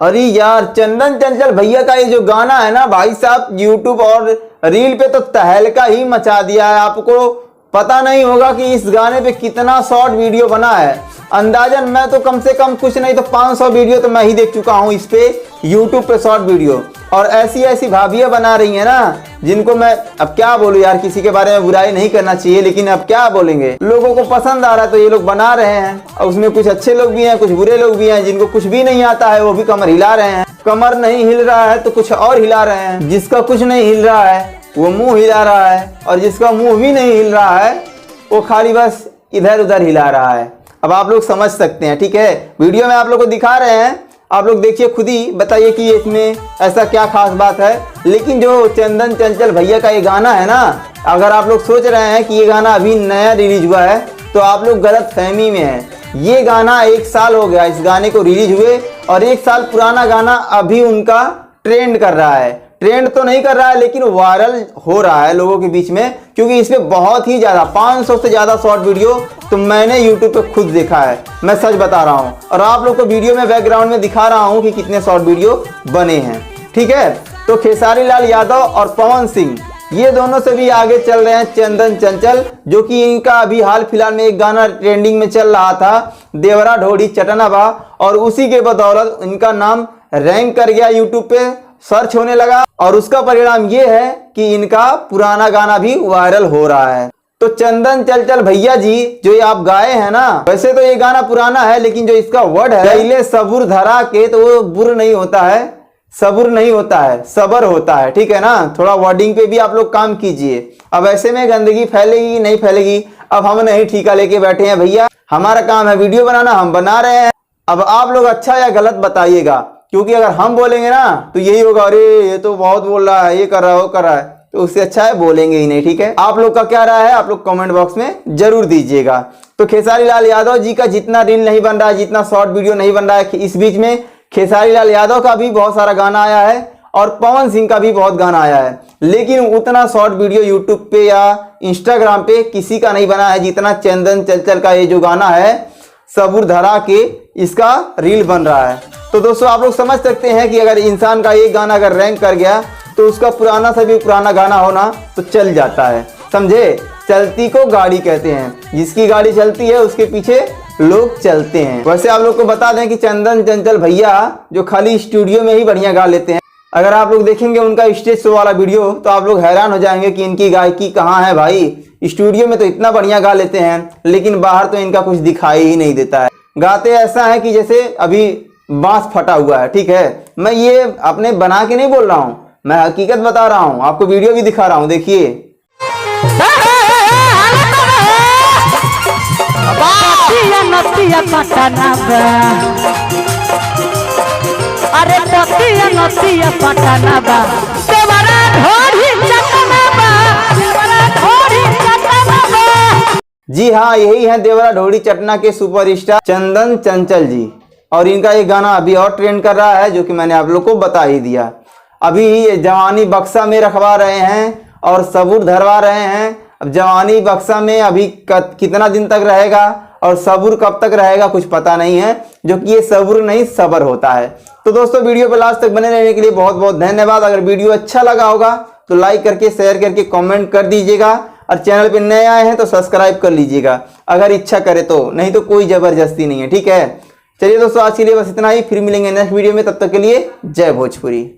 अरे यार, चंदन चंचल भैया का ये जो गाना है ना भाई साहब, यूट्यूब और रील पे तो तहलका ही मचा दिया है। आपको पता नहीं होगा कि इस गाने पे कितना शॉर्ट वीडियो बना है। अंदाजन मैं तो कम से कम कुछ नहीं तो 500 वीडियो तो मैं ही देख चुका हूँ इस पे, यूट्यूब पे शॉर्ट वीडियो। और ऐसी ऐसी भाभियाँ बना रही हैं ना, जिनको मैं अब क्या बोलूँ यार, किसी के बारे में बुराई नहीं करना चाहिए, लेकिन अब क्या बोलेंगे, लोगों को पसंद आ रहा है तो ये लोग बना रहे हैं। और उसमें कुछ अच्छे लोग भी हैं, कुछ बुरे लोग भी हैं। जिनको कुछ भी नहीं आता है वो भी कमर हिला रहे हैं। कमर नहीं हिल रहा है तो कुछ और हिला रहे हैं। जिसका कुछ नहीं हिल रहा है वो मुंह हिला रहा है, और जिसका मुंह भी नहीं हिल रहा है वो खाली बस इधर उधर हिला रहा है। अब आप लोग समझ सकते हैं, ठीक है। वीडियो में आप लोग को दिखा रहे हैं, आप लोग देखिए, खुद ही बताइए कि इसमें ऐसा क्या खास बात है। लेकिन जो चंदन चंचल भैया का ये गाना है ना, अगर आप लोग सोच रहे हैं कि ये गाना अभी नया रिलीज हुआ है तो आप लोग गलत फहमी में हैं। ये गाना 1 साल हो गया इस गाने को रिलीज हुए, और 1 साल पुराना गाना अभी उनका ट्रेंड कर रहा है। ट्रेंड तो नहीं कर रहा है लेकिन वायरल हो रहा है लोगों के बीच में, क्योंकि इसमें बहुत ही ज़्यादा 500 से ज़्यादा शॉर्ट वीडियो तो मैंने यूट्यूब पे खुद देखा है। मैं सच बता रहा हूँ, और आप लोग को वीडियो में बैकग्राउंड में दिखा रहा हूँ कि कितने शॉर्ट वीडियो बने हैं, ठीक है। तो खेसारी लाल यादव और पवन सिंह, ये दोनों से भी आगे चल रहे हैं चंदन चंचल, जो कि इनका अभी हाल फिलहाल में एक गाना ट्रेंडिंग में चल रहा था, देवरा ढोड़ी चटना बा, और उसी के बदौलत इनका नाम रैंक कर गया, यूट्यूब पे सर्च होने लगा। और उसका परिणाम ये है कि इनका पुराना गाना भी वायरल हो रहा है। तो चंदन चंचल भैया जी, जो ये आप गाए हैं ना, वैसे तो ये गाना पुराना है, लेकिन जो इसका वर्ड है, पहले सबुर धरा के, तो वो बुर नहीं होता है, सबुर नहीं होता है, सबर होता है, ठीक है ना। थोड़ा वर्डिंग पे भी आप लोग काम कीजिए। अब ऐसे में गंदगी फैलेगी नहीं फैलेगी, अब हम नहीं ठेका लेके बैठे हैं भैया, हमारा काम है वीडियो बनाना, हम बना रहे हैं। अब आप लोग अच्छा या गलत बताइएगा, क्योंकि अगर हम बोलेंगे ना तो यही होगा, अरे ये तो बहुत बोल रहा है, ये कर रहा है, वो कर रहा है, तो उससे अच्छा है बोलेंगे ही नहीं, ठीक है। आप लोग का क्या राय है आप लोग कमेंट बॉक्स में जरूर दीजिएगा। तो खेसारी लाल यादव जी का जितना रील नहीं बन रहा है, जितना शॉर्ट वीडियो नहीं बन रहा है, इस बीच में खेसारी लाल यादव का भी बहुत सारा गाना आया है और पवन सिंह का भी बहुत गाना आया है, लेकिन उतना शॉर्ट वीडियो यूट्यूब पे या इंस्टाग्राम पे किसी का नहीं बना है जितना चंदन चंचल का ये जो गाना है सबूर धरा के, इसका रील बन रहा है। तो दोस्तों आप लोग समझ सकते हैं कि अगर इंसान का एक गाना अगर रैंक कर गया तो उसका पुराना से भी पुराना गाना होना तो चल जाता है, समझे। चलती को गाड़ी कहते हैं, जिसकी गाड़ी चलती है उसके पीछे लोग चलते हैं। वैसे आप लोग को बता दें कि चंदन चंचल भैया जो खाली स्टूडियो में ही बढ़िया गा लेते हैं, अगर आप लोग देखेंगे उनका स्टेज शो वाला वीडियो तो आप लोग हैरान हो जाएंगे कि इनकी गायकी कहाँ है भाई। स्टूडियो में तो इतना बढ़िया गा लेते हैं, लेकिन बाहर तो इनका कुछ दिखाई ही नहीं देता है। गाते ऐसा है कि जैसे अभी बांस फटा हुआ है, ठीक है। मैं ये अपने बना के नहीं बोल रहा हूँ, मैं हकीकत बता रहा हूँ, आपको वीडियो भी दिखा रहा हूँ, देखिए। अरे नतिया नतिया पटना बा, देवरा ढोरी चटना बा, देवरा ढोरी चटना बा। जी हाँ, यही है देवरा ढोरी चटना के सुपरस्टार चंदन चंचल जी, और इनका ये गाना अभी और ट्रेंड कर रहा है, जो कि मैंने आप लोग को बता ही दिया। अभी जवानी बक्सा में रखवा रहे हैं और सबूर धरवा रहे हैं। अब जवानी बक्सा में अभी कितना दिन तक रहेगा और सबूर कब तक रहेगा कुछ पता नहीं है, जो कि ये सबूर नहीं सबर होता है। तो दोस्तों वीडियो पर लास्ट तक बने रहने के लिए बहुत बहुत धन्यवाद। अगर वीडियो अच्छा लगा होगा तो लाइक करके, शेयर करके, कमेंट कर दीजिएगा, और चैनल पे नए आए हैं तो सब्सक्राइब कर लीजिएगा अगर इच्छा करे तो, नहीं तो कोई जबरदस्ती नहीं है, ठीक है। चलिए दोस्तों आज के लिए बस इतना ही, फिर मिलेंगे नेक्स्ट वीडियो में, तब तक के लिए जय भोजपुरी।